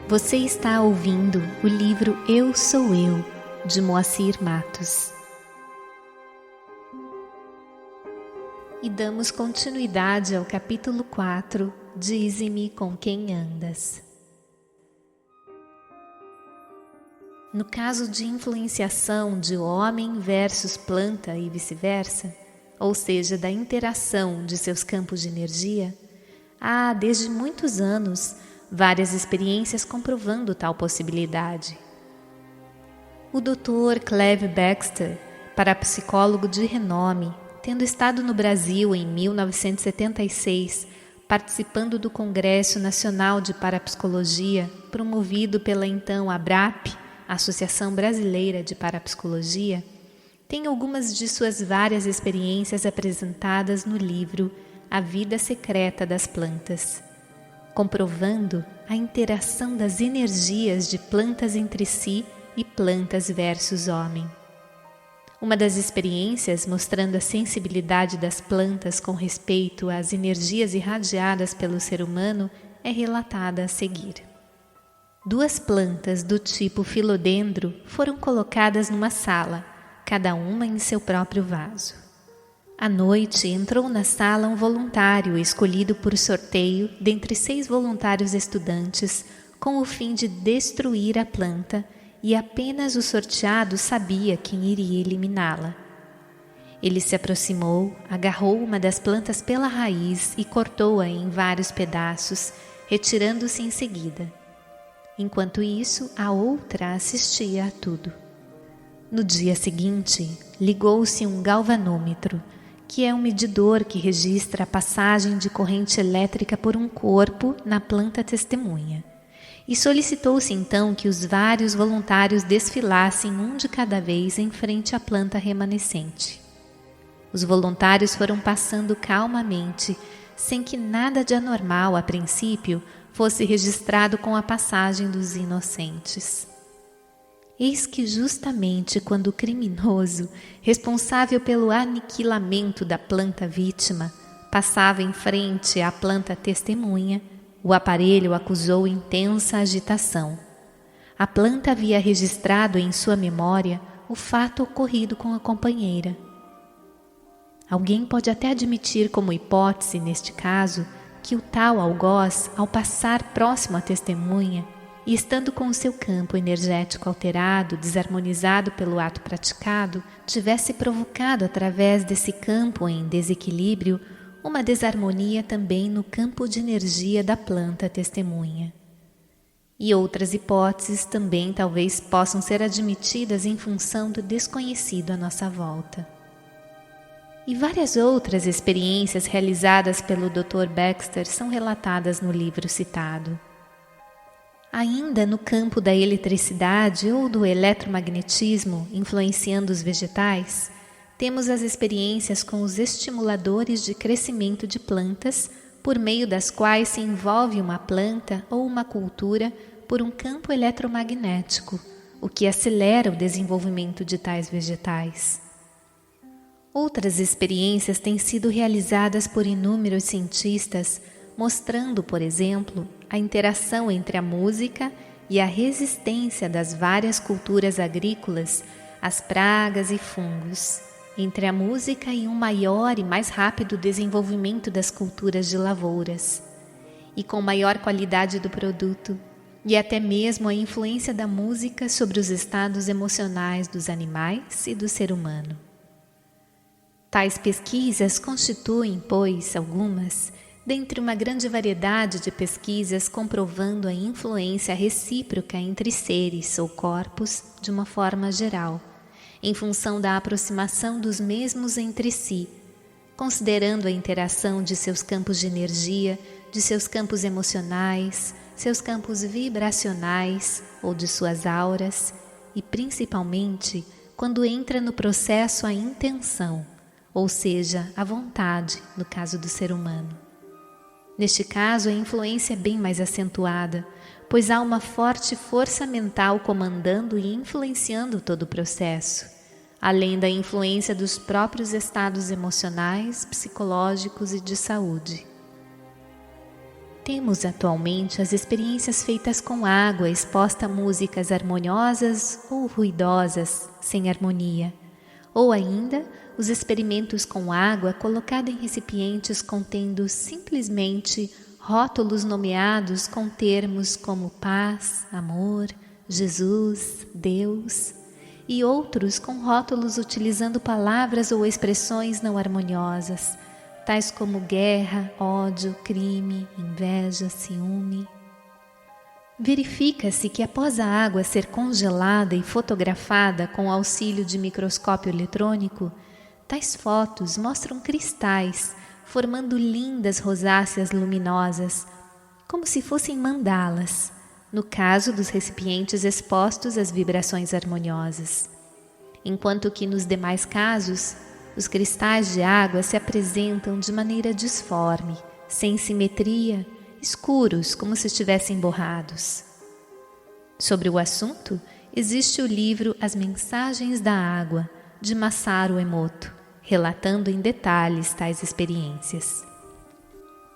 Você está ouvindo o livro Eu Sou Eu, de Moacir Matos. E damos continuidade ao capítulo 4, Dize-me com quem andas. No caso de influenciação de homem versus planta e vice-versa, ou seja, da interação de seus campos de energia, há desde muitos anos várias experiências comprovando tal possibilidade. O Dr. Clive Baxter, parapsicólogo de renome, tendo estado no Brasil em 1976, participando do Congresso Nacional de Parapsicologia, promovido pela então ABRAP, Associação Brasileira de Parapsicologia, tem algumas de suas várias experiências apresentadas no livro A Vida Secreta das Plantas, comprovando a interação das energias de plantas entre si e plantas versus homem. Uma das experiências mostrando a sensibilidade das plantas com respeito às energias irradiadas pelo ser humano é relatada a seguir. 2 plantas do tipo filodendro foram colocadas numa sala, cada uma em seu próprio vaso. À noite entrou na sala um voluntário escolhido por sorteio dentre 6 voluntários estudantes com o fim de destruir a planta, e apenas o sorteado sabia quem iria eliminá-la. Ele se aproximou, agarrou uma das plantas pela raiz e cortou-a em vários pedaços, retirando-se em seguida. Enquanto isso, a outra assistia a tudo. No dia seguinte, ligou-se um galvanômetro, que é um medidor que registra a passagem de corrente elétrica por um corpo na planta testemunha. E solicitou-se então que os vários voluntários desfilassem um de cada vez em frente à planta remanescente. Os voluntários foram passando calmamente, sem que nada de anormal, a princípio, fosse registrado com a passagem dos inocentes. Eis que justamente quando o criminoso, responsável pelo aniquilamento da planta vítima, passava em frente à planta testemunha, o aparelho acusou intensa agitação. A planta havia registrado em sua memória o fato ocorrido com a companheira. Alguém pode até admitir como hipótese, neste caso, que o tal algoz, ao passar próximo à testemunha, e estando com o seu campo energético alterado, desarmonizado pelo ato praticado, tivesse provocado através desse campo em desequilíbrio uma desarmonia também no campo de energia da planta testemunha. E outras hipóteses também talvez possam ser admitidas em função do desconhecido à nossa volta. E várias outras experiências realizadas pelo Dr. Baxter são relatadas no livro citado. Ainda no campo da eletricidade ou do eletromagnetismo influenciando os vegetais, temos as experiências com os estimuladores de crescimento de plantas, por meio das quais se envolve uma planta ou uma cultura por um campo eletromagnético, o que acelera o desenvolvimento de tais vegetais. Outras experiências têm sido realizadas por inúmeros cientistas, mostrando, por exemplo, a interação entre a música e a resistência das várias culturas agrícolas às pragas e fungos, entre a música e um maior e mais rápido desenvolvimento das culturas de lavouras, e com maior qualidade do produto, e até mesmo a influência da música sobre os estados emocionais dos animais e do ser humano. Tais pesquisas constituem, pois, algumas, dentre uma grande variedade de pesquisas comprovando a influência recíproca entre seres ou corpos de uma forma geral, em função da aproximação dos mesmos entre si, considerando a interação de seus campos de energia, de seus campos emocionais, seus campos vibracionais ou de suas auras, e principalmente quando entra no processo a intenção, ou seja, a vontade, no caso do ser humano. Neste caso, a influência é bem mais acentuada, pois há uma forte força mental comandando e influenciando todo o processo, além da influência dos próprios estados emocionais, psicológicos e de saúde. Temos atualmente as experiências feitas com água exposta a músicas harmoniosas ou ruidosas, sem harmonia, ou ainda os experimentos com água colocada em recipientes contendo simplesmente rótulos nomeados com termos como paz, amor, Jesus, Deus, e outros com rótulos utilizando palavras ou expressões não harmoniosas, tais como guerra, ódio, crime, inveja, ciúme. Verifica-se que após a água ser congelada e fotografada com o auxílio de microscópio eletrônico, tais fotos mostram cristais formando lindas rosáceas luminosas, como se fossem mandalas, no caso dos recipientes expostos às vibrações harmoniosas. Enquanto que nos demais casos, os cristais de água se apresentam de maneira disforme, sem simetria, escuros como se estivessem borrados. Sobre o assunto, existe o livro As Mensagens da Água, de Masaru Emoto, relatando em detalhes tais experiências.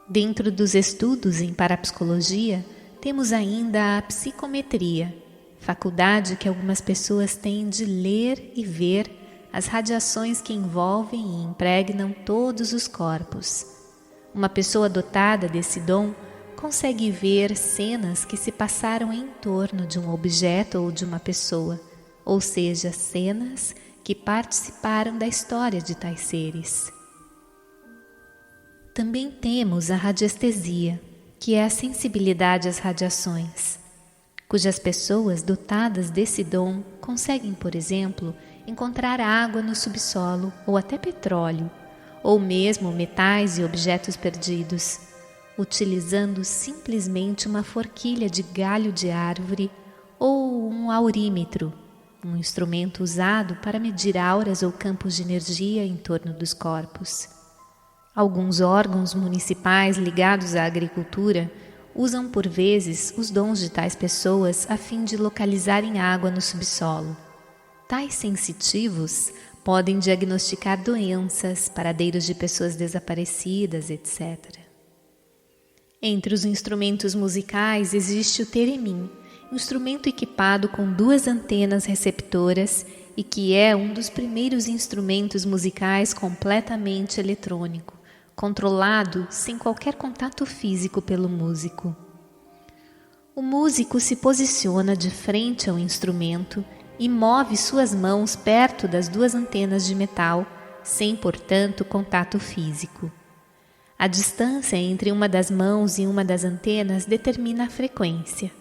Dentro dos estudos em parapsicologia, temos ainda a psicometria, faculdade que algumas pessoas têm de ler e ver as radiações que envolvem e impregnam todos os corpos. Uma pessoa dotada desse dom consegue ver cenas que se passaram em torno de um objeto ou de uma pessoa, ou seja, cenas que participaram da história de tais seres. Também temos a radiestesia, que é a sensibilidade às radiações, cujas pessoas dotadas desse dom conseguem, por exemplo, encontrar água no subsolo ou até petróleo, ou mesmo metais e objetos perdidos, utilizando simplesmente uma forquilha de galho de árvore ou um aurímetro, um instrumento usado para medir auras ou campos de energia em torno dos corpos. Alguns órgãos municipais ligados à agricultura usam por vezes os dons de tais pessoas a fim de localizarem água no subsolo. Tais sensitivos podem diagnosticar doenças, paradeiros de pessoas desaparecidas, etc. Entre os instrumentos musicais existe o theremin, instrumento equipado com 2 antenas receptoras e que é um dos primeiros instrumentos musicais completamente eletrônico, controlado sem qualquer contato físico pelo músico. O músico se posiciona de frente ao instrumento e move suas mãos perto das 2 antenas de metal, sem, portanto, contato físico. A distância entre uma das mãos e uma das antenas determina a frequência.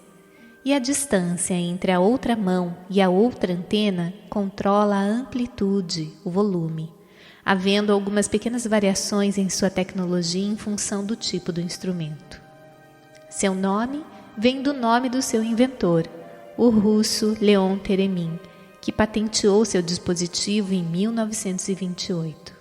E a distância entre a outra mão e a outra antena controla a amplitude, o volume, havendo algumas pequenas variações em sua tecnologia em função do tipo do instrumento. Seu nome vem do nome do seu inventor, o russo Leon Theremin, que patenteou seu dispositivo em 1928.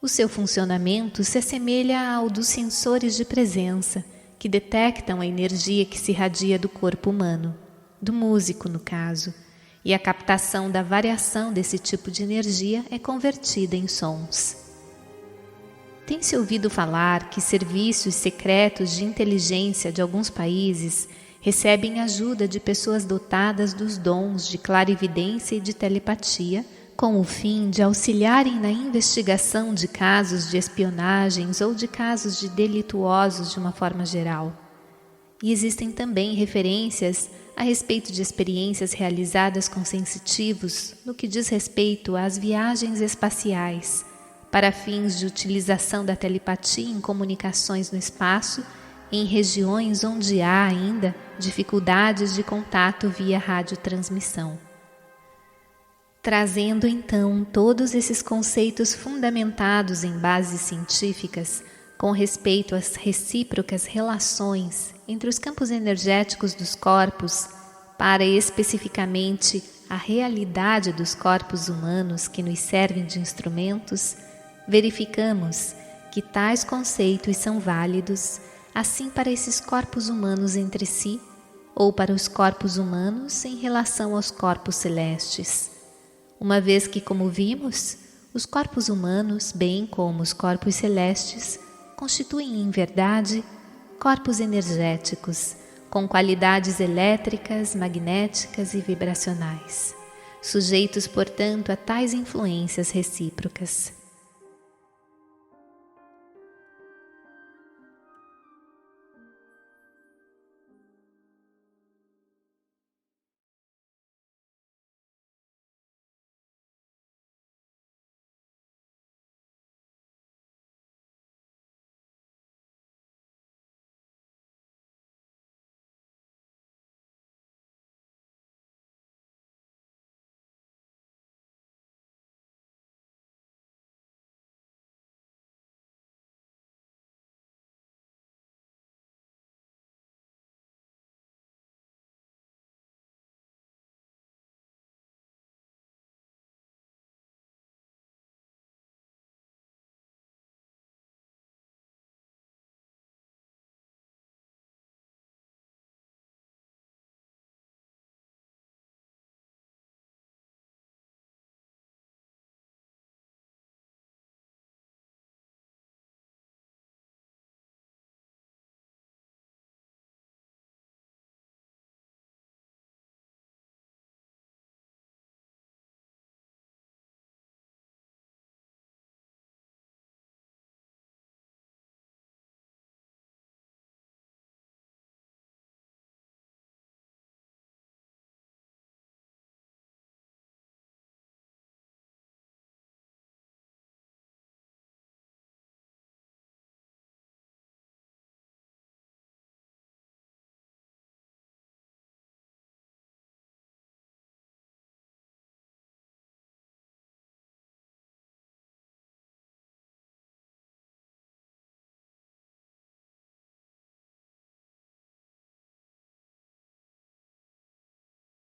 O seu funcionamento se assemelha ao dos sensores de presença, que detectam a energia que se irradia do corpo humano, do músico no caso, e a captação da variação desse tipo de energia é convertida em sons. Tem-se ouvido falar que serviços secretos de inteligência de alguns países recebem ajuda de pessoas dotadas dos dons de clarividência e de telepatia, com o fim de auxiliarem na investigação de casos de espionagens ou de casos de delituosos de uma forma geral. E existem também referências a respeito de experiências realizadas com sensitivos no que diz respeito às viagens espaciais, para fins de utilização da telepatia em comunicações no espaço, em regiões onde há ainda dificuldades de contato via radiotransmissão. Trazendo então todos esses conceitos fundamentados em bases científicas com respeito às recíprocas relações entre os campos energéticos dos corpos para especificamente a realidade dos corpos humanos que nos servem de instrumentos, verificamos que tais conceitos são válidos assim para esses corpos humanos entre si ou para os corpos humanos em relação aos corpos celestes. Uma vez que, como vimos, os corpos humanos, bem como os corpos celestes, constituem em verdade corpos energéticos, com qualidades elétricas, magnéticas e vibracionais, sujeitos, portanto, a tais influências recíprocas.